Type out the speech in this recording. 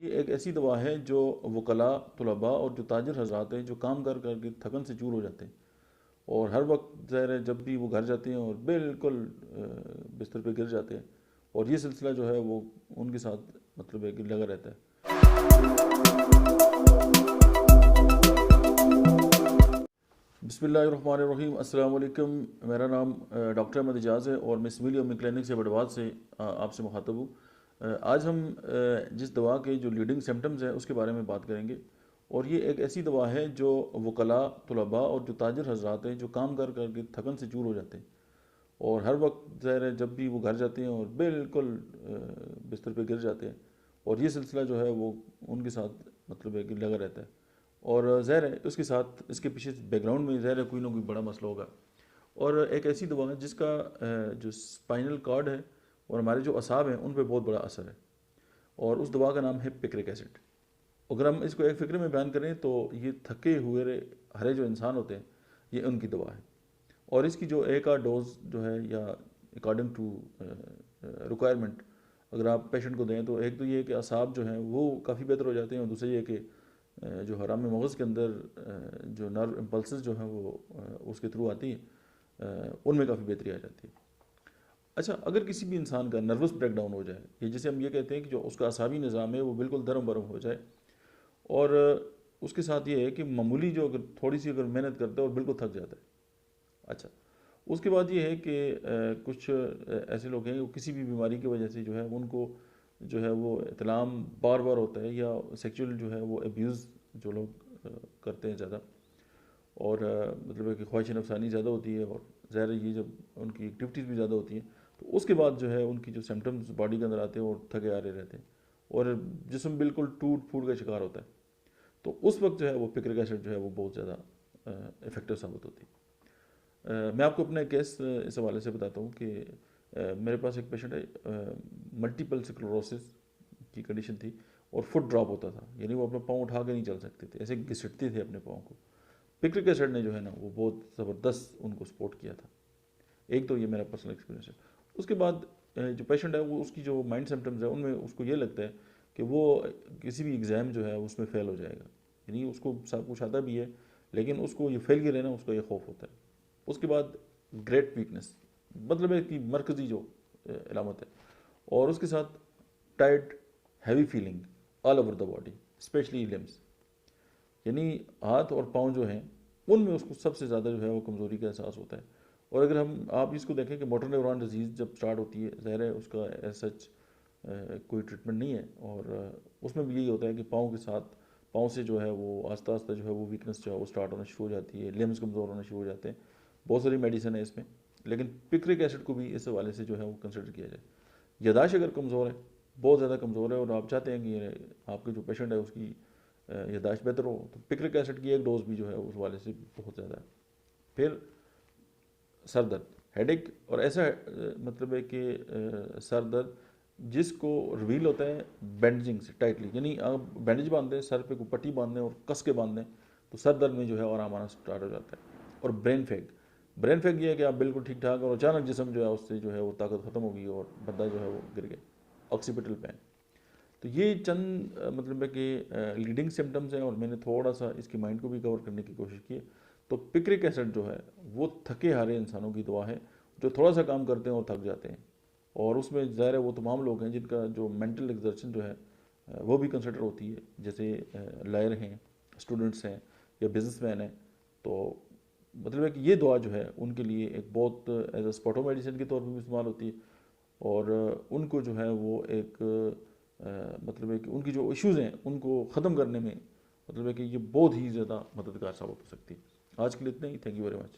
یہ ایک ایسی دوا ہے جو وکلاء، طلباء اور جو تاجر حضرات ہیں جو کام کر کر کے تھکن سے چور ہو جاتے ہیں، اور ہر وقت ظاہر ہے جب بھی وہ گھر جاتے ہیں اور بالکل بستر پہ گر جاتے ہیں، اور یہ سلسلہ جو ہے وہ ان کے ساتھ مطلب ہے کہ لگا رہتا ہے۔ بسم اللہ الرحمن الرحیم، السلام علیکم۔ میرا نام ڈاکٹر احمد اعجاز ہے اور میں سویل یومی کلینک سے بڑواد سے آپ سے مخاطب ہوں۔ آج ہم جس دوا کے جو لیڈنگ سمٹمز ہیں اس کے بارے میں بات کریں گے، اور یہ ایک ایسی دوا ہے جو وکلاء، طلباء اور جو تاجر حضرات ہیں جو کام کر کر کے تھکن سے چور ہو جاتے ہیں، اور ہر وقت ظاہر ہے جب بھی وہ گھر جاتے ہیں اور بالکل بستر پہ گر جاتے ہیں، اور یہ سلسلہ جو ہے وہ ان کے ساتھ مطلب ہے کہ لگا رہتا ہے، اور ظاہر ہے اس کے ساتھ اس کے پیچھے بیک گراؤنڈ میں ظاہر ہے کوئی نہ کوئی بڑا مسئلہ ہوگا۔ اور ایک ایسی دوا ہے جس کا جو اسپائنل کارڈ ہے اور ہمارے جو اعصاب ہیں ان پہ بہت بڑا اثر ہے، اور اس دوا کا نام ہے پکرک ایسڈ۔ اگر ہم اس کو ایک فکرے میں بیان کریں تو یہ تھکے ہوئے ہرے جو انسان ہوتے ہیں یہ ان کی دوا ہے، اور اس کی جو ایک آدھ ڈوز جو ہے یا اکارڈنگ ٹو ریکوائرمنٹ اگر آپ پیشنٹ کو دیں تو ایک تو یہ کہ اعصاب جو ہیں وہ کافی بہتر ہو جاتے ہیں، اور دوسرا یہ کہ جو حرام مغز کے اندر جو نرو امپلسز جو ہیں وہ اس کے تھرو آتی ہیں، ان میں کافی بہتری آ جاتی ہے۔ اچھا، اگر کسی بھی انسان کا نروس بریک ڈاؤن ہو جائے، یہ جسے ہم یہ کہتے ہیں کہ جو اس کا اعصابی نظام ہے وہ بالکل درم برم ہو جائے، اور اس کے ساتھ یہ ہے کہ معمولی جو اگر تھوڑی سی اگر محنت کرتا ہے اور بالکل تھک جاتا ہے۔ اچھا، اس کے بعد یہ ہے کہ کچھ ایسے لوگ ہیں وہ کسی بھی بیماری کی وجہ سے جو ہے ان کو جو ہے وہ اطلام بار بار ہوتا ہے، یا سیکچول جو ہے وہ ابیوز جو لوگ کرتے ہیں زیادہ، اور مطلب ہے کہ خواہش نفسانی زیادہ ہوتی ہے، اور ظاہر ہے یہ جب ان کی ایکٹیویٹیز بھی زیادہ ہوتی ہیں تو اس کے بعد جو ہے ان کی جو سمٹمز باڈی کے اندر آتے ہیں اور تھکے آ رہے رہتے ہیں، اور جسم بالکل ٹوٹ پھوٹ کا شکار ہوتا ہے، تو اس وقت جو ہے وہ پکرک ایسڈ جو ہے وہ بہت زیادہ افیکٹو ثابت ہوتی ہے۔ میں آپ کو اپنا ایک کیس اس حوالے سے بتاتا ہوں کہ میرے پاس ایک پیشنٹ ہے، ملٹیپل سکلروسس کی کنڈیشن تھی، اور فٹ ڈراپ ہوتا تھا، یعنی وہ اپنا پاؤں اٹھا کے نہیں چل سکتے تھے، ایسے گھسٹتے تھے اپنے پاؤں کو۔ پکرک ایسڈ نے جو ہے نا وہ بہت زبردست ان کو سپورٹ کیا تھا۔ ایک تو یہ میرا پرسنل ایکسپیرینس ہے۔ اس کے بعد جو پیشنٹ ہے وہ اس کی جو مائنڈ سمٹمز ہے ان میں اس کو یہ لگتا ہے کہ وہ کسی بھی ایگزام جو ہے اس میں فیل ہو جائے گا، یعنی اس کو سب کچھ آتا بھی ہے لیکن اس کو یہ فیلئر ہے نا، اس کو یہ خوف ہوتا ہے۔ اس کے بعد گریٹ ویکنس، مطلب ہے کہ مرکزی جو علامت ہے، اور اس کے ساتھ tight heavy feeling all over the body especially limbs, یعنی ہاتھ اور پاؤں جو ہیں ان میں اس کو سب سے زیادہ جو ہے وہ کمزوری کا احساس ہوتا ہے۔ اور اگر آپ اس کو دیکھیں کہ موٹر نیورون ڈیزیز جب سٹارٹ ہوتی ہے، ظاہر ہے اس کا ایز سچ کوئی ٹریٹمنٹ نہیں ہے، اور اس میں بھی یہی ہوتا ہے کہ پاؤں کے ساتھ پاؤں سے جو ہے وہ آہستہ آہستہ جو ہے وہ ویکنس جو ہے وہ سٹارٹ ہونا شروع ہو جاتی ہے، لمز کمزور ہونا شروع ہو جاتے ہیں۔ بہت ساری میڈیسن ہے اس میں، لیکن پکرک ایسڈ کو بھی اس حوالے سے جو ہے وہ کنسیڈر کیا جائے۔ یاداشت اگر کمزور ہے، بہت زیادہ کمزور ہے، اور آپ چاہتے ہیں کہ آپ کے جو پیشنٹ ہے اس کی یاداشت بہتر ہو، تو پکرک ایسڈ کی ایک ڈوز بھی جو ہے اس حوالے سے بہت زیادہ ہے۔ پھر سر درد، ہیڈ ایک، اور ایسا مطلب ہے کہ سر درد جس کو ریویل ہوتا ہے بینڈجنگ سے ٹائٹلی، یعنی آپ بینڈیج باندھ دیں، سر پہ کوئی پٹی باندھ دیں اور کس کے باندھ دیں تو سر درد میں جو ہے آرام آنا اسٹارٹ ہو جاتا ہے۔ اور برین فیگ، برین فیگ یہ ہے کہ آپ بالکل ٹھیک ٹھاک اور اچانک جسم جو ہے اس سے جو ہے وہ طاقت ختم ہوگی اور بندہ جو ہے وہ گر گیا۔ آکسیپیٹل پین، تو یہ چند مطلب ہے کہ لیڈنگ سمٹمز ہیں، اور میں نے تھوڑا سا اس کی مائنڈ کو بھی کور کرنے کی کوشش کی ہے۔ تو پکرک ایسڈ جو ہے وہ تھکے ہارے انسانوں کی دوا ہے جو تھوڑا سا کام کرتے ہیں اور تھک جاتے ہیں، اور اس میں ظاہر ہے وہ تمام لوگ ہیں جن کا جو مینٹل ایگزرشن جو ہے وہ بھی کنسیڈر ہوتی ہے، جیسے لائر ہیں، اسٹوڈنٹس ہیں، یا بزنس مین ہیں۔ تو مطلب ہے کہ یہ دعا جو ہے ان کے لیے ایک بہت ایز اے اسپاٹو میڈیسن کے طور پر بھی استعمال ہوتی ہے، اور ان کو جو ہے وہ ایک مطلب ہے کہ ان کی جو ایشوز ہیں ان کو ختم کرنے میں مطلب ہے کہ یہ بہت ہی زیادہ مددگار ثابت ہو سکتی ہے۔ آج کے لیے اتنا ہی، تھینک یو ویری مچ۔